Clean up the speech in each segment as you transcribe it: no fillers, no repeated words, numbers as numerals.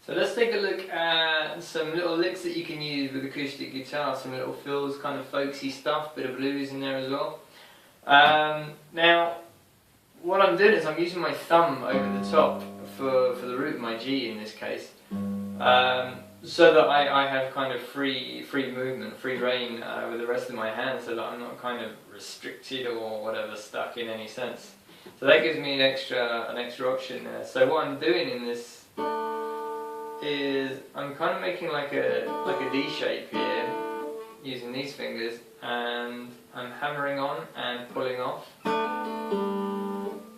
So let's take a look at some little licks that you can use with acoustic guitar, some little fills, kind of folksy stuff, bit of blues in there as well. Now, what I'm doing is I'm using my thumb over the top for the root of my G in this case, so that I have kind of free movement, free reign with the rest of my hand, so that I'm not kind of restricted or whatever, stuck in any sense. So that gives me an extra option there. So what I'm doing in this is I'm kind of making like a D shape here using these fingers, and I'm hammering on and pulling off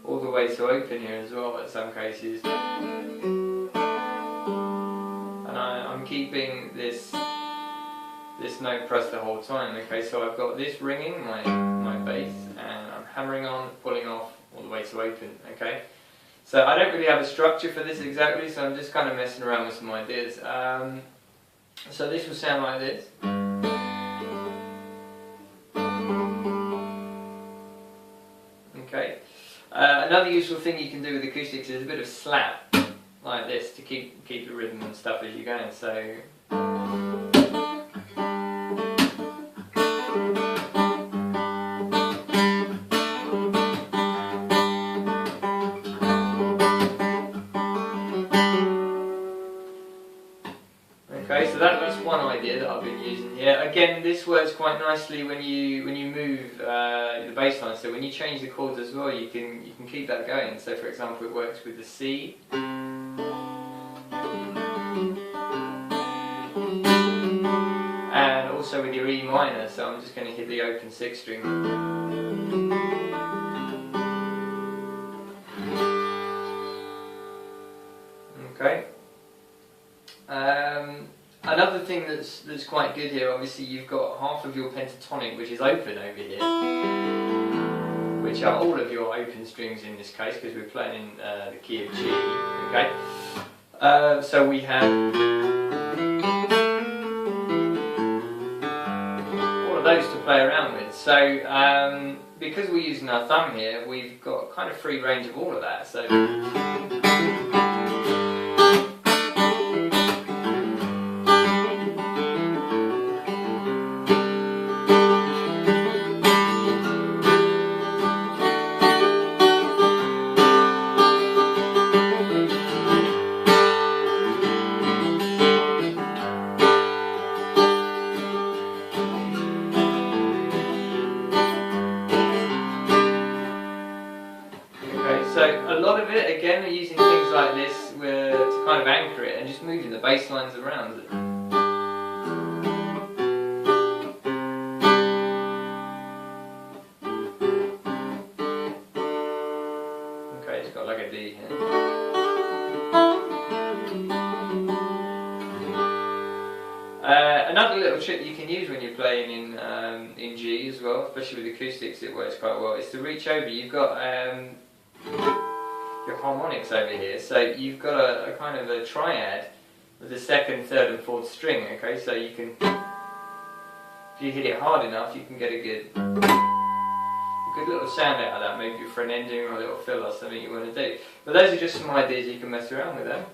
all the way to open here as well in some cases, and I'm keeping this note pressed the whole time. Okay, so I've got this ringing my bass, and I'm hammering on, pulling off all the way to open. Okay. So I don't really have a structure for this exactly, so I'm just kind of messing around with some ideas. So this will sound like this. Okay. Another useful thing you can do with acoustics is a bit of slap, like this, to keep the rhythm and stuff as you're going. So. Okay, so that's one idea that I've been using here. Again, this works quite nicely when you move the bass line. So when you change the chords as well, you can keep that going. So for example, it works with the C, and also with your E minor. So I'm just going to hit the open 6th string. Okay. Another thing that's quite good here, obviously you've got half of your pentatonic which is open over here, which are all of your open strings in this case, because we're playing in the key of G. Okay, so we have all of those to play around with. So because we're using our thumb here, we've got kind of free range of all of that. So. So a lot of it, again, we're using things like this to kind of anchor it and just moving the bass lines around. Okay, it's got like a D here. Another little trick you can use when you're playing in G as well, especially with acoustics, it works quite well, is to reach over. You've got your harmonics over here, so you've got a kind of a triad with the 2nd, 3rd and 4th string. Okay, so you can, if you hit it hard enough, you can get a good little sound out of that, maybe for an ending or a little fill or something you want to do. But those are just some ideas you can mess around with them.